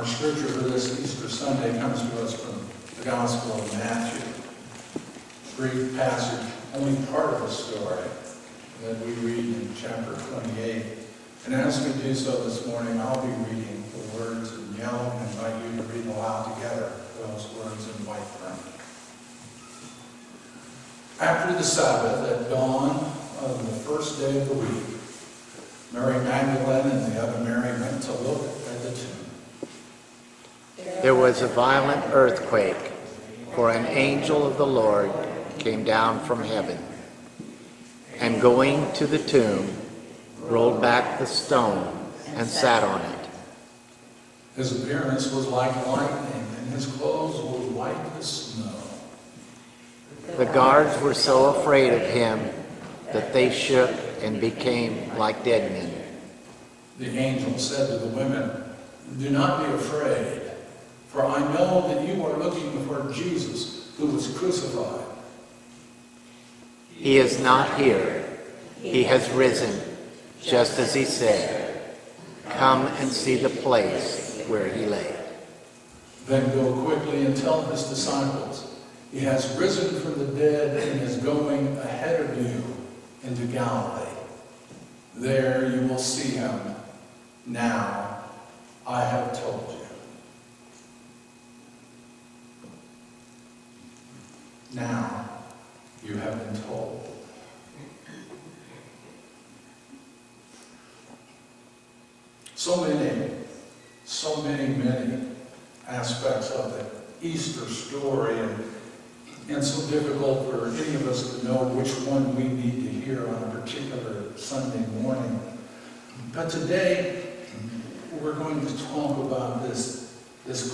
Our scripture for this Easter Sunday comes to us from the Gospel of Matthew. Brief passage, only part of the story that we read in chapter 28. And as we do so this morning, I'll be reading the words in yellow and invite you to read aloud together those words in white print. After the Sabbath, at dawn of the first day of the week, Mary Magdalene and the other Mary went to look at the tomb. There was a violent earthquake, for an angel of the Lord came down from heaven, and going to the tomb, rolled back the stone and sat on it. His appearance was like lightning, and his clothes were white as snow. The guards were so afraid of him that they shook and became like dead men. The angel said to the women, "Do not be afraid, for I know that you are looking for Jesus who was crucified. He is not here. He has risen, just as he said. Come and see the place where he lay." Then go quickly and tell his disciples, he has risen from the dead and is going ahead of you into Galilee. There you will see him. Now I have told you. Now you have been told. So many aspects of the Easter story, and so difficult for any of us to know which one we need to hear on a particular Sunday morning. But today, we're going to talk about this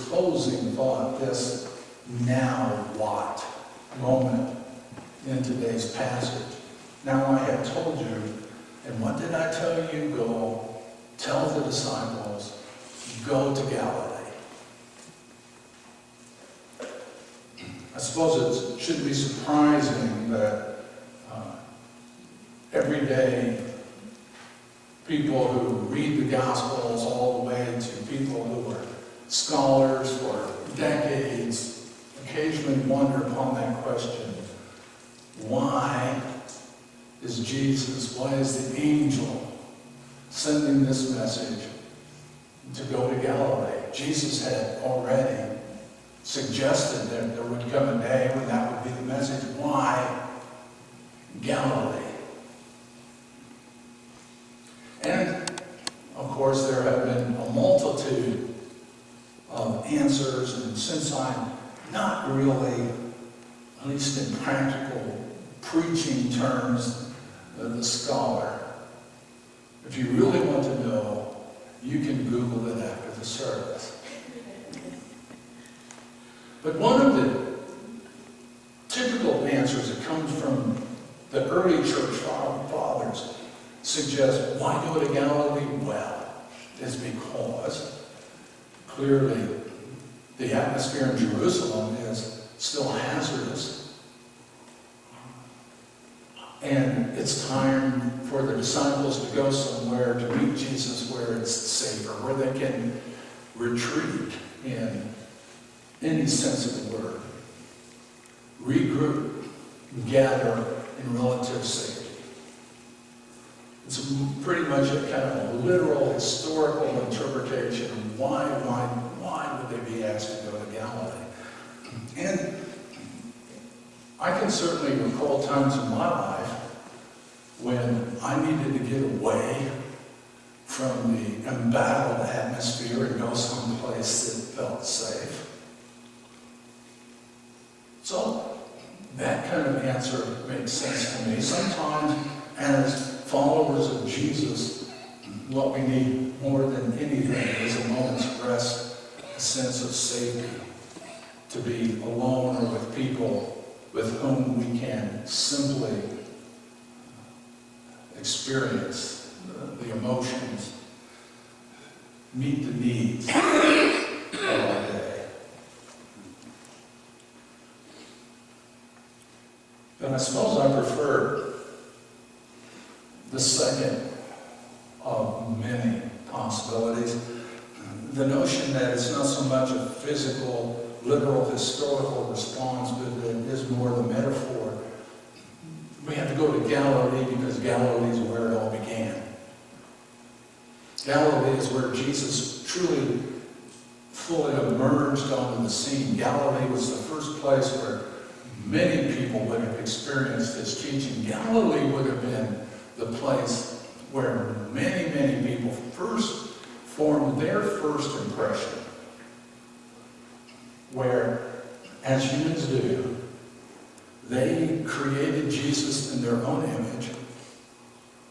closing thought, this now what moment in today's passage. Now I have told you, and what did I tell you? Go tell the disciples, go to Galilee. I suppose it shouldn't be surprising that every day people who read the Gospels all the way to people who are scholars for decades occasionally wonder upon that question. Why is the angel sending this message to go to Galilee? Jesus had already suggested that there would come a day when that would be the message. Why Galilee? And, of course, there have been a multitude of answers, and since I'm not really, at least in practical preaching terms, the scholar, if you really want to know, you can Google it after the service. But one of the typical answers that comes from the early church fathers suggests, why go to Galilee? Well, it's because clearly the atmosphere in Jerusalem is still hazardous. And it's time for the disciples to go somewhere to meet Jesus where it's safer, where they can retreat in any sense of the word. Regroup, gather in relative safety. It's pretty much a kind of a literal, historical interpretation of why would they be asked to go to Galilee. And I can certainly recall times in my life when I needed to get away from the embattled atmosphere and go someplace that felt safe. So that kind of answer makes sense to me. Sometimes, as followers of Jesus, what we need more than anything is a moment's rest, a sense of safety, to be alone or with people with whom we can simply experience the emotions, meet the needs of our day. But I suppose I prefer the second of many possibilities, the notion that it's not so much a physical, literal, historical response, but that it is more the metaphor. We have to go to Galilee because Galilee is where it all began. Galilee is where Jesus truly, fully emerged onto the scene. Galilee was the first place where many people would have experienced his teaching. Galilee would have been the place where many, many people first formed their first impression. Where, as humans do, they created Jesus in their own image.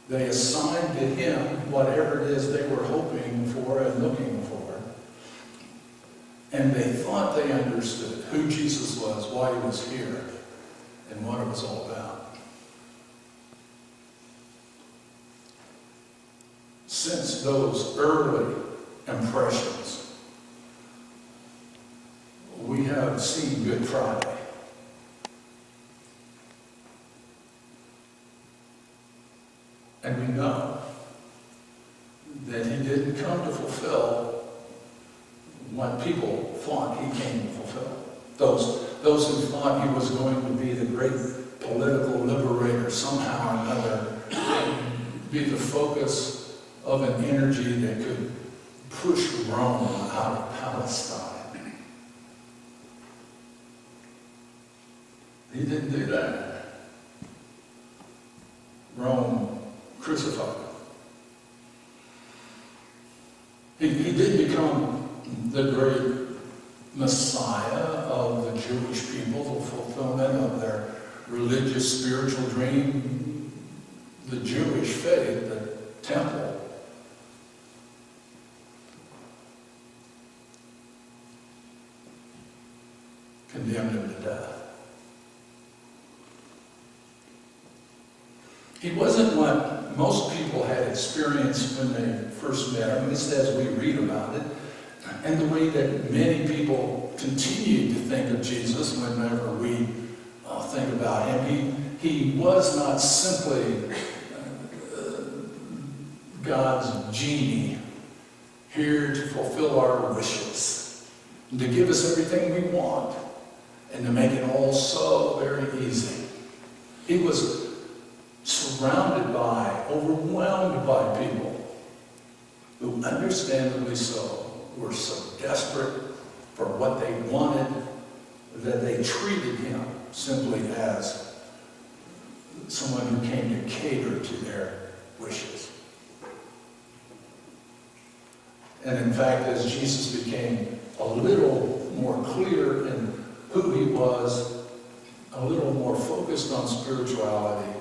They assigned to him whatever it is they were hoping for and looking for. And they thought they understood who Jesus was, why he was here, and what it was all about. Since those early impressions, we have seen Good Friday. And we know that he didn't come to fulfill what people thought he came to fulfill. Those who thought he was going to be the great political liberator somehow or another, be the focus of an energy that could push Rome out of Palestine. He didn't do that. Rome crucified him. He did become the great Messiah of the Jewish people, the fulfillment of their religious, spiritual dream, the Jewish faith, the temple. Condemned him to death. He wasn't what most people had experienced when they first met him, at least as we read about it, and the way that many people continue to think of Jesus whenever we think about him. He was not simply God's genie here to fulfill our wishes, and to give us everything we want, and to make it all so very easy. He was surrounded by, overwhelmed by people who, understandably so, were so desperate for what they wanted that they treated him simply as someone who came to cater to their wishes. And in fact, as Jesus became a little more clear in who he was, a little more focused on spirituality,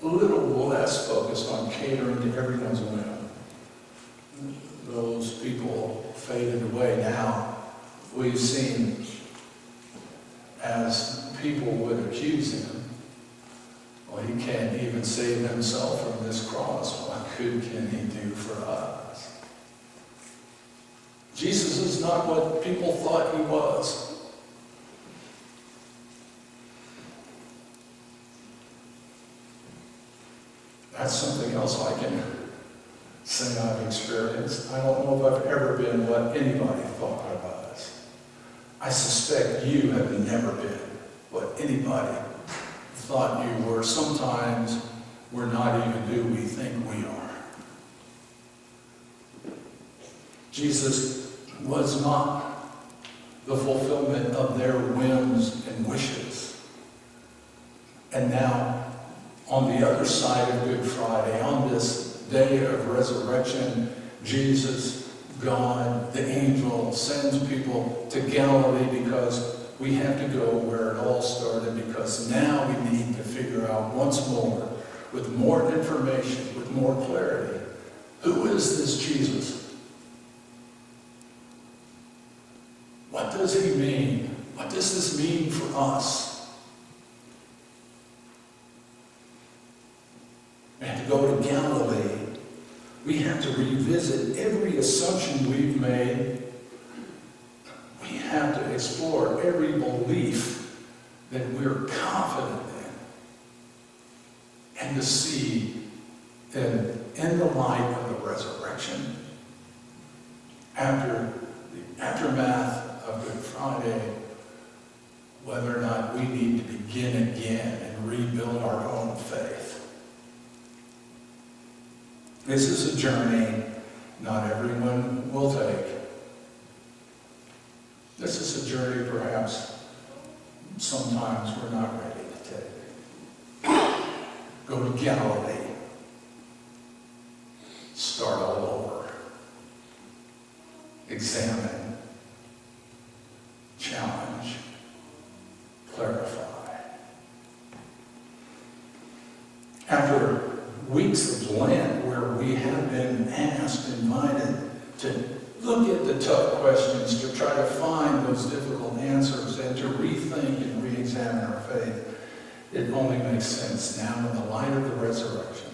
a little less focused on catering to everyone's whim, those people faded away. Now we've seen, as people would accuse him, well, he can't even save himself from this cross. What good can he do for us? Jesus is not what people thought he was. That's something else I can say I've experienced. I don't know if I've ever been what anybody thought I was. I suspect you have never been what anybody thought you were. Sometimes we're not even who we think we are. Jesus was not the fulfillment of their whims and wishes. And now, on the other side of Good Friday, on this day of resurrection, Jesus, God, the angel, sends people to Galilee because we have to go where it all started, because now we need to figure out once more, with more information, with more clarity, who is this Jesus? What does he mean? What does this mean for us? We have to go to Galilee. We have to revisit every assumption we've made. We have to explore every belief that we're confident in. And to see that in the light of the resurrection, after the aftermath of Good Friday, whether or not we need to begin again and rebuild our own faith. This is a journey not everyone will take. This is a journey perhaps sometimes we're not ready to take. Go to Galilee. Start all over. Examine. Challenge. Clarify. After weeks of Lent where we have been asked, invited to look at the tough questions, to try to find those difficult answers, and to rethink and re-examine our faith, it only makes sense now in the light of the resurrection.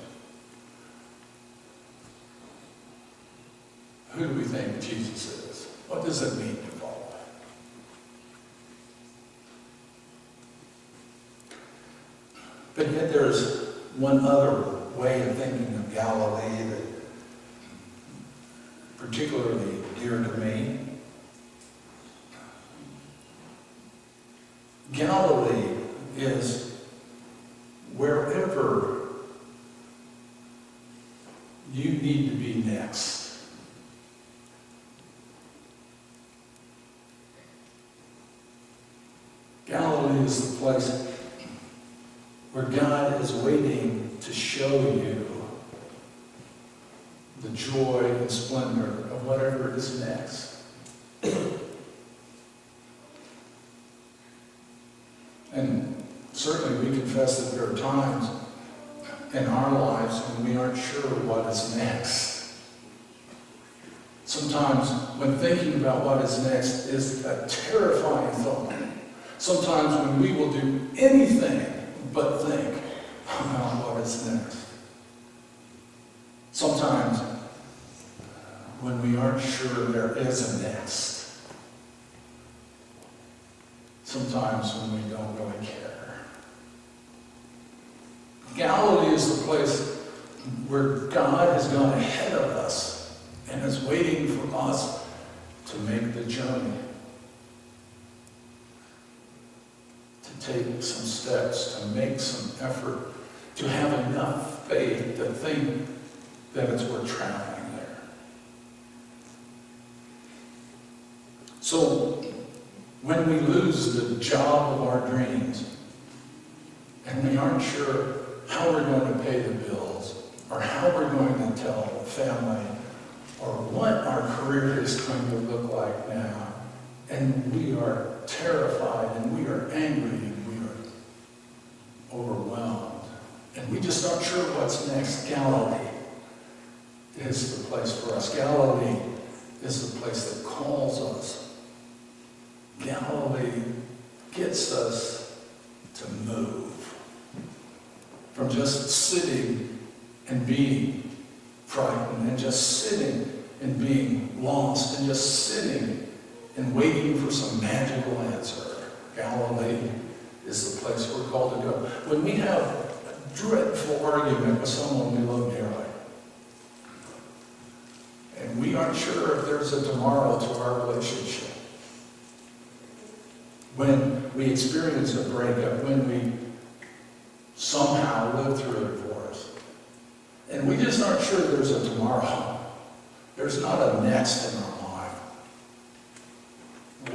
Who do we think Jesus is? What does it mean to follow him? But yet there's one other way of thinking of Galilee that particularly dear to me. Galilee is wherever you need to be next. Galilee is the place where God is waiting to show you the joy and splendor of whatever is next. And certainly we confess that there are times in our lives when we aren't sure what is next. Sometimes when thinking about what is next is a terrifying thought. Sometimes when we will do anything but think about what is next. Sometimes when we aren't sure there is a next. Sometimes when we don't really care. Galilee is the place where God has gone ahead of us and is waiting for us to make the journey. To take some steps, to make some effort, to have enough faith to think that it's worth traveling there. So, when we lose the job of our dreams, and we aren't sure how we're going to pay the bills, or how we're going to tell the family, or what our career is going to look like now, and we are terrified, and we are angry, and we are overwhelmed, and we just aren't sure what's next, Galilee is the place for us. Galilee is the place that calls us. Galilee gets us to move from just sitting and being frightened and just sitting and being lost and just sitting and waiting for some magical answer. Galilee is the place we're called to go. When we have a dreadful argument with someone we love dearly, and we aren't sure if there's a tomorrow to our relationship, when we experience a breakup, when we somehow live through a divorce, and we just aren't sure there's a tomorrow, there's not a next in our life.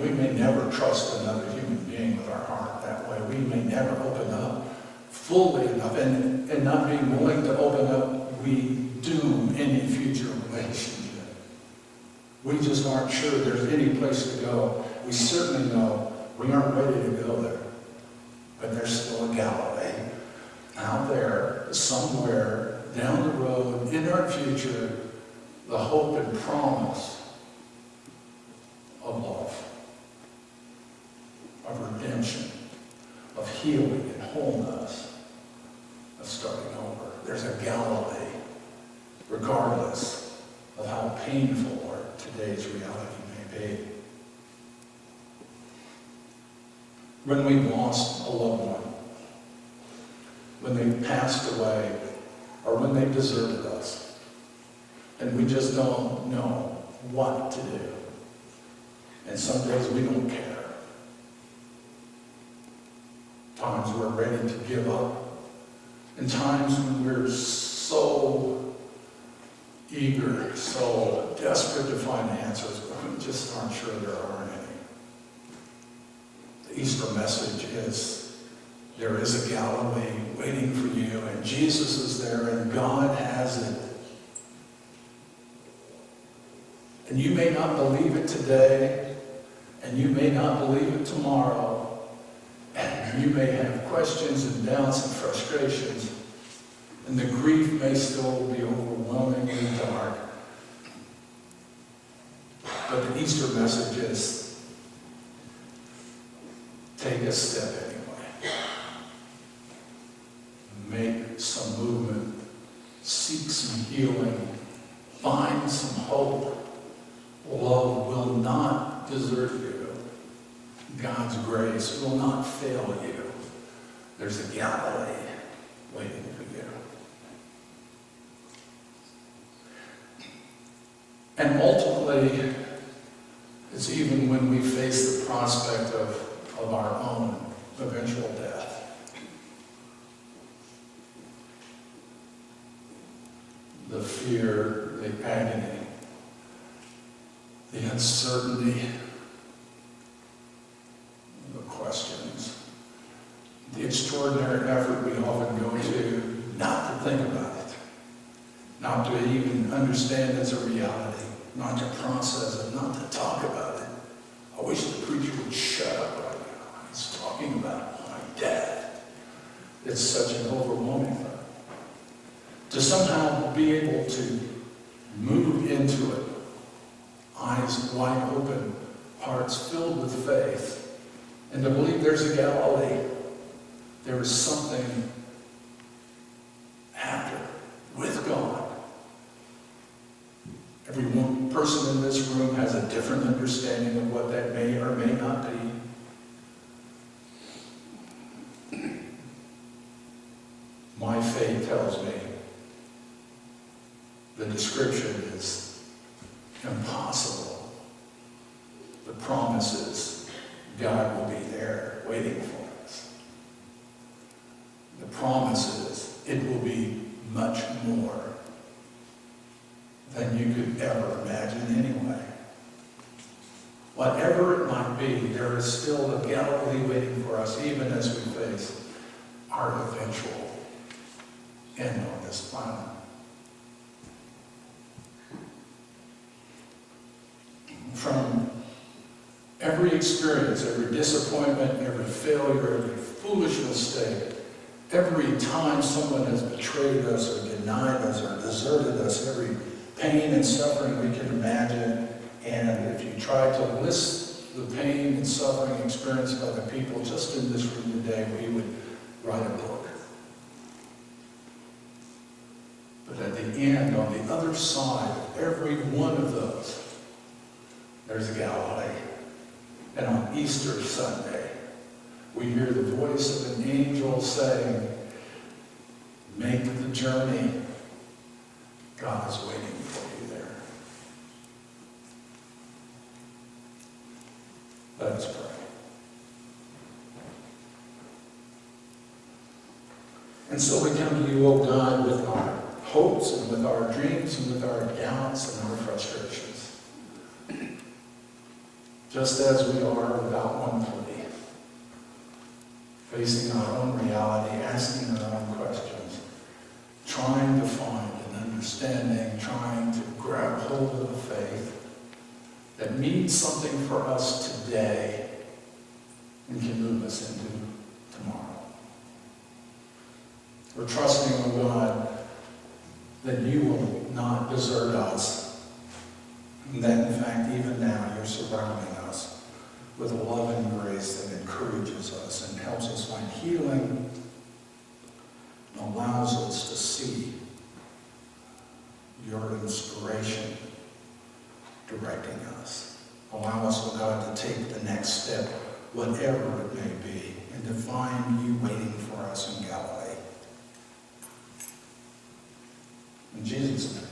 We may never trust another human being with our heart that way. We may never open up fully enough, and not being willing to open up, we doom any future relationship. We just aren't sure there's any place to go. We certainly know we aren't ready to go there. But there's still a Galilee out there, somewhere down the road, in our future, the hope and promise of love, of redemption, of healing and wholeness, of starting over. There's a Galilee, regardless of how painful or today's reality may be. When we've lost a loved one, when they've passed away, or when they've deserted us, and we just don't know what to do. And some days we don't care. Times we're ready to give up. And times when we're so eager, so desperate to find answers, but we just aren't sure there are any. The Easter message is, there is a Galilee waiting for you, and Jesus is there, and God has it. And you may not believe it today, and you may not believe it tomorrow, and you may have questions and doubts and frustrations, and the grief may still be overwhelmingly dark. But the Easter message is, take a step anyway. Make some movement. Seek some healing. Find some hope. Love will not desert you. God's grace will not fail you. There's a Galilee waiting for you. And ultimately, it's even when we face the prospect of our own eventual death. The fear, the agony, the uncertainty, the questions, the extraordinary effort we often go to not to think about it, not to even understand it's a reality, not to process it, not to talk about it. I wish the preacher would shut up right now. He's talking about my death. It's such an overwhelming thing. To somehow be able to move into it, eyes wide open, hearts filled with faith, and to believe there's a Galilee. There is something after, with God. Every one person in this room has a different understanding of what that may or may not be. My faith tells me the description is impossible. The promise is God will be there waiting for us. The promise is it will be much more than you could ever imagine anyway. Whatever it might be, there is still a Galilee waiting for us, even as we face our eventual end on this planet. From every experience, every disappointment, every failure, every foolish mistake, every time someone has betrayed us or denied us or deserted us, every pain and suffering we can imagine, and if you try to list the pain and suffering experienced by the people just in this room today, we would write a book. But at the end, on the other side of every one of those, there's a Galilee. And on Easter Sunday, we hear the voice of an angel saying, make the journey. God is waiting for you there. Let us pray. And so we come to you, O God, with our hopes and with our dreams and with our doubts and our frustrations. Just as we are without one plea, facing our own reality, asking our own questions, trying to find an understanding, trying to grab hold of a faith that means something for us today and can move us into tomorrow. We're trusting, oh God, that you will not desert us, and that in fact even now you're surrounding us with a love and grace that encourages us and helps us find healing and allows us to see your inspiration directing us. Allow us, oh God, to take the next step, whatever it may be, and to find you waiting for us in Galilee. In Jesus' name.